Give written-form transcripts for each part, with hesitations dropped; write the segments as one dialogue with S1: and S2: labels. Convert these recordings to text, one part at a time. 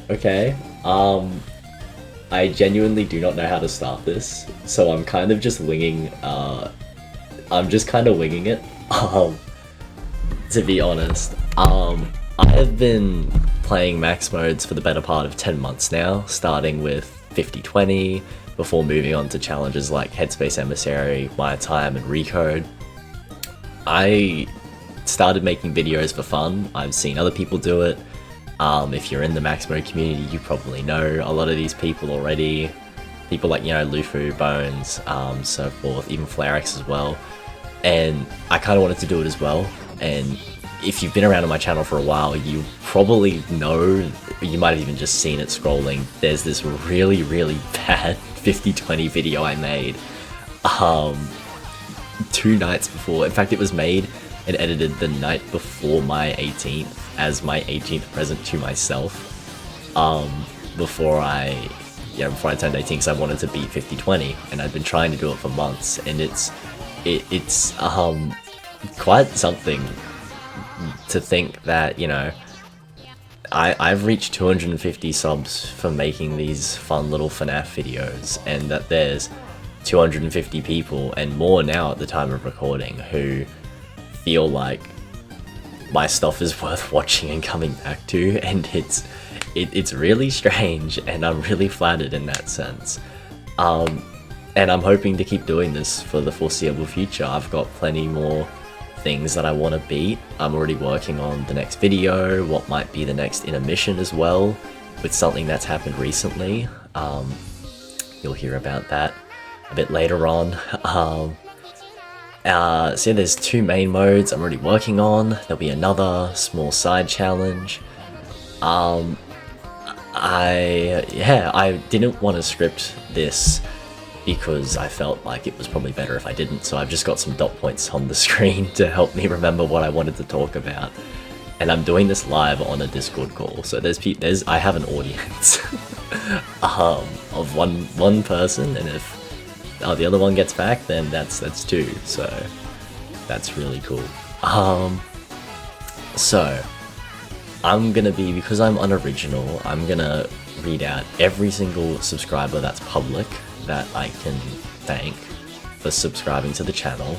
S1: Okay. I genuinely do not know how to start this, so I'm kind of just winging. I'm just kind of winging it. Um, to be honest. I have been playing max modes for the better part of 10 months now, starting with 50/20, before moving on to challenges like Headspace Emissary, My Time, and Recode. I started making videos for fun. I've seen other people do it. If you're in the max mode community, you probably know a lot of these people already. People like, Lufu, Bones, so forth, even Flarex as well. And I kind of wanted to do it as well. And if you've been around on my channel for a while, you probably know, you might have even just seen it scrolling, there's this really, really bad 50/20 video I made 2 nights before. In fact, it was made and edited the night before my 18th as my 18th present to myself, before I turned 18, because I wanted to beat 50/20, and I'd been trying to do it for months, and it's quite something to think that, I've reached 250 subs for making these fun little FNAF videos, and that there's 250 people and more now at the time of recording who feel like my stuff is worth watching and coming back to, and it's really strange, and I'm really flattered in that sense. And I'm hoping to keep doing this for the foreseeable future. I've got plenty more things that I want to beat. I'm already working on the next video, what might be the next intermission as well, with something that's happened recently. You'll hear about that a bit later on. So there's 2 main modes I'm already working on. There'll be another small side challenge. I didn't want to script this because I felt like it was probably better if I didn't, so I've just got some dot points on the screen to help me remember what I wanted to talk about. And I'm doing this live on a Discord call, so I have an audience of one person, and if the other one gets back, then that's 2, so that's really cool. So I'm gonna be, because I'm unoriginal, I'm gonna read out every single subscriber that's public that I can thank for subscribing to the channel,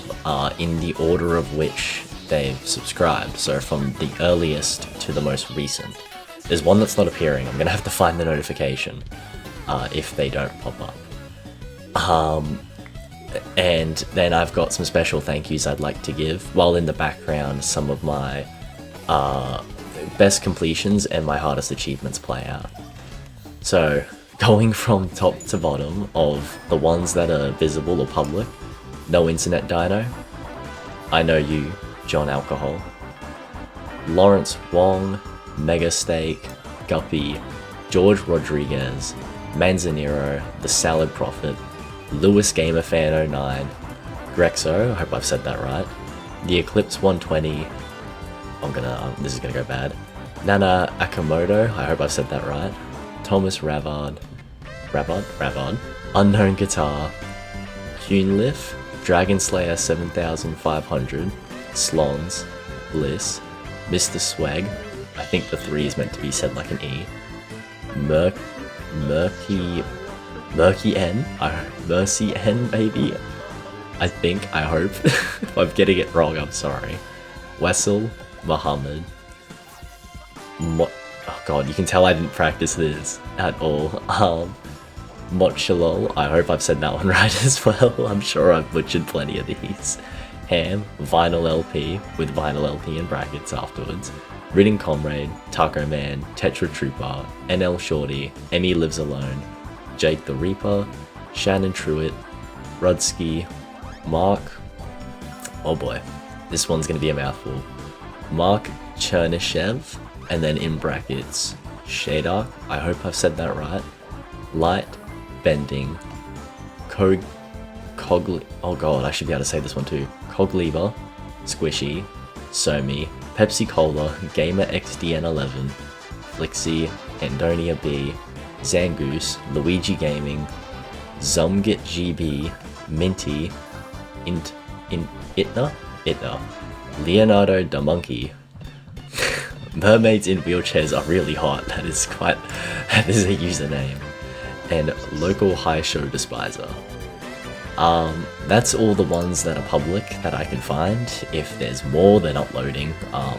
S1: in the order of which they've subscribed, so from the earliest to the most recent. There's one that's not appearing. I'm gonna have to find the notification if they don't pop up. And then I've got some special thank yous I'd like to give, while in the background some of my best completions and my hardest achievements play out. So, going from top to bottom of the ones that are visible or public: No Internet Dino, I Know You, John Alcohol, Lawrence Wong, Mega Steak, Guppy, George Rodriguez, Manzanero, The Salad Prophet, Lewis Gamer Fan 09, Grexo, I hope I've said that right, The Eclipse 120, this is gonna go bad, Nana Akamoto, I hope I've said that right, Thomas Ravard, Unknown Guitar, Cuneliffe, Dragon Slayer 7500, Slons, Bliss, Mr. Swag, I think the 3 is meant to be said like an E, Murky N, Mercy N maybe, I hope. If I'm getting it wrong, I'm sorry. Wessel, Muhammad, oh god, you can tell I didn't practice this at all. Mochalol, I hope I've said that one right as well. I'm sure I've butchered plenty of these. Ham, Vinyl LP, with Vinyl LP in brackets afterwards. Ridding Comrade, Taco Man, Tetra Trooper, NL Shorty, Emmy Lives Alone, Jake the Reaper, Shannon Truitt, Rudsky, Mark, oh boy, this one's gonna be a mouthful, Mark Chernishev, and then in brackets, Shadark, I hope I've said that right, Light, Bending, oh god, I should be able to say this one too, Cogliva, Squishy, Somi, Pepsi Cola, Gamer XDN11, Flixie, Andonia B, Zangoose, Luigi Gaming, Zumgit GB, Minty, Itna, Leonardo da Monkey, Mermaids in wheelchairs are really hot. That is a username. And local high show despiser. That's all the ones that are public that I can find. If there's more, they're not loading,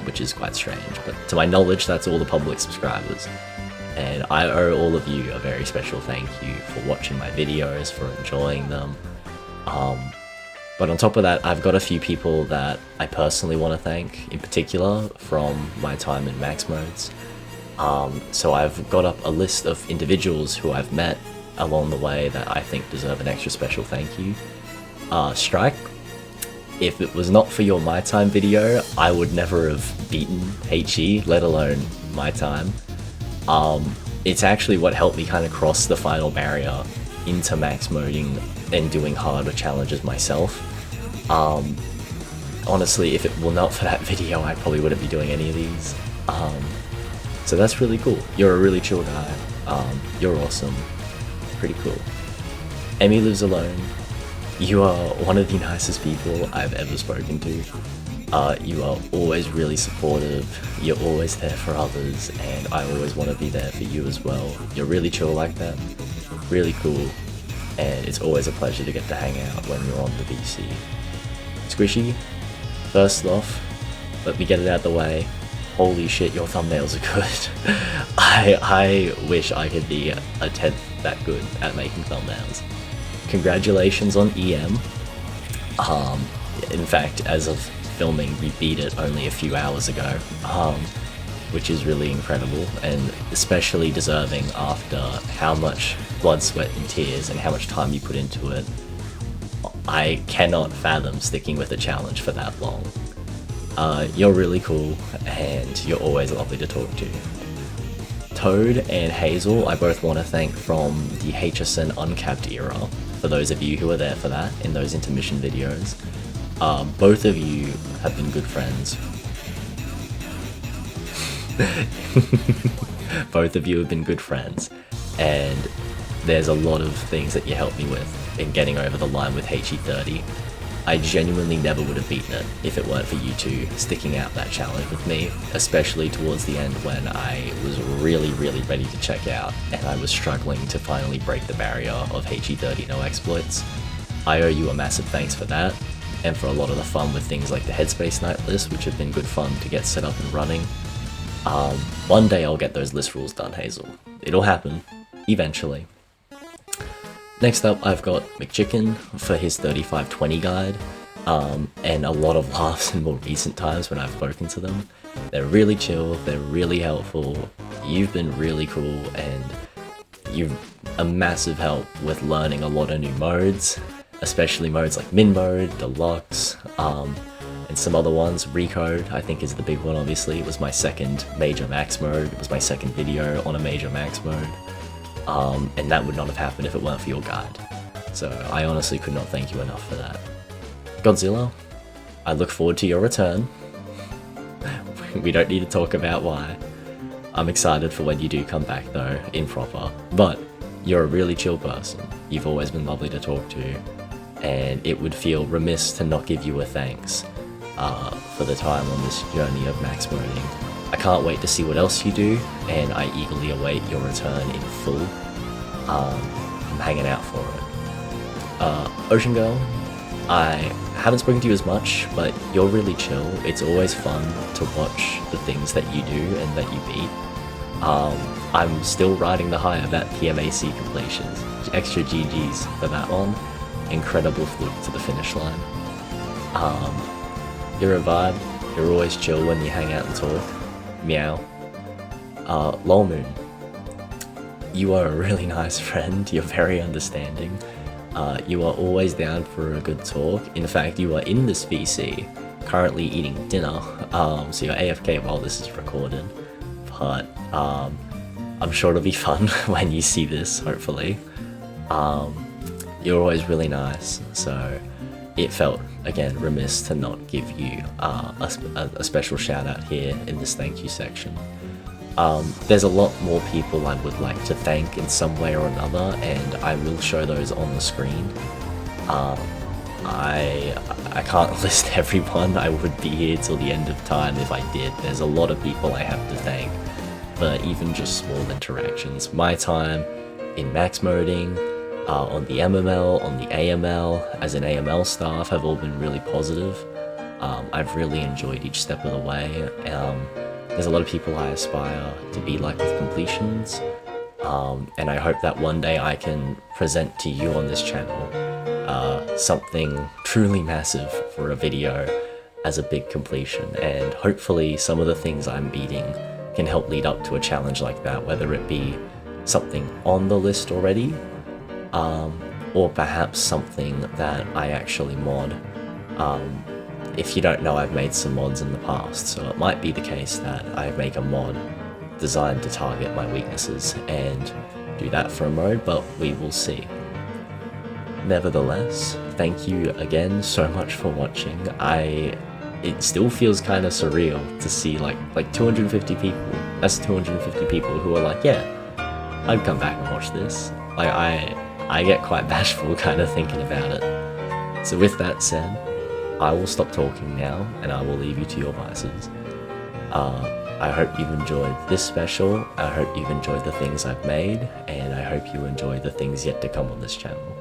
S1: which is quite strange. But to my knowledge, that's all the public subscribers. And I owe all of you a very special thank you for watching my videos, for enjoying them. But on top of that, I've got a few people that I personally want to thank, in particular from my time in Max Modes. So I've got up a list of individuals who I've met along the way that I think deserve an extra special thank you. Strike, if it was not for your My Time video, I would never have beaten HE, let alone My Time. It's actually what helped me kind of cross the final barrier into max moding and doing harder challenges myself. Honestly, if it were not for that video, I probably wouldn't be doing any of these. So that's really cool. You're a really chill guy. You're awesome. Pretty cool. Emmy Lives Alone. You are one of the nicest people I've ever spoken to. You are always really supportive. You're always there for others, and I always want to be there for you as well. You're really chill like that. Really cool. And it's always a pleasure to get to hang out when you're on the BC. Squishy, first off, let me get it out of the way. Holy shit, your thumbnails are good. I wish I could be a tenth that good at making thumbnails. Congratulations on EM. In fact, as of filming, we beat it only a few hours ago, which is really incredible and especially deserving after how much blood, sweat and tears and how much time you put into it. I cannot fathom sticking with a challenge for that long. You're really cool and you're always lovely to talk to. Toad and Hazel, I both want to thank from the HSN Uncapped era, for those of you who were there for that in those intermission videos. Both of you have been good friends. Both of you have been good friends, and there's a lot of things that you helped me with in getting over the line with HE30. I genuinely never would have beaten it if it weren't for you two sticking out that challenge with me, especially towards the end when I was really ready to check out and I was struggling to finally break the barrier of HE30 no exploits. I owe you a massive thanks for that, and for a lot of the fun with things like the Headspace Night list, which have been good fun to get set up and running. One day I'll get those list rules done, Hazel. It'll happen, eventually. Next up, I've got McChicken for his 3520 guide, and a lot of laughs in more recent times when I've spoken to them. They're really chill, they're really helpful, you've been really cool, and you're a massive help with learning a lot of new modes, especially modes like Min Mode, Deluxe, and some other ones. Recode, I think, is the big one, obviously. It was my second major max mode, it was my second video on a major max mode. And that would not have happened if it weren't for your guide. So I honestly could not thank you enough for that. Godzilla, I look forward to your return. We don't need to talk about why. I'm excited for when you do come back though, in proper. But you're a really chill person. You've always been lovely to talk to. And it would feel remiss to not give you a thanks for the time on this journey of max moding. I can't wait to see what else you do, and I eagerly await your return in full. I'm hanging out for it. Ocean Girl, I haven't spoken to you as much, but you're really chill. It's always fun to watch the things that you do and that you beat. I'm still riding the high of that PMAC completions. Extra GG's for that one. Incredible fluke to the finish line. You're a vibe. You're always chill when you hang out and talk. Meow. Lol Moon, you are a really nice friend. You're very understanding. You are always down for a good talk. In fact, you are in this VC, currently eating dinner, so you're AFK while this is recorded. But I'm sure it'll be fun when you see this, hopefully. You're always really nice, so it felt, again, remiss to not give you a special shout out here in this thank you section. There's a lot more people I would like to thank in some way or another, and I will show those on the screen. I I can't list everyone. I would be here till the end of time if I did. There's a lot of people I have to thank for even just small interactions. My time in max moding, on the MML, on the AML, as an AML staff have all been really positive. I've really enjoyed each step of the way. There's a lot of people I aspire to be like with completions, and I hope that one day I can present to you on this channel something truly massive for a video as a big completion, and hopefully some of the things I'm beating can help lead up to a challenge like that, whether it be something on the list already, or perhaps something that I actually mod. If you don't know, I've made some mods in the past, so it might be the case that I make a mod designed to target my weaknesses and do that for a mode, but we will see. Nevertheless, thank you again so much for watching. It still feels kind of surreal to see like 250 people. That's 250 people who are like, yeah, I'd come back and watch this. Like I get quite bashful kind of thinking about it. So with that said, I will stop talking now and I will leave you to your vices. I hope you've enjoyed this special. I hope you've enjoyed the things I've made, and I hope you enjoy the things yet to come on this channel.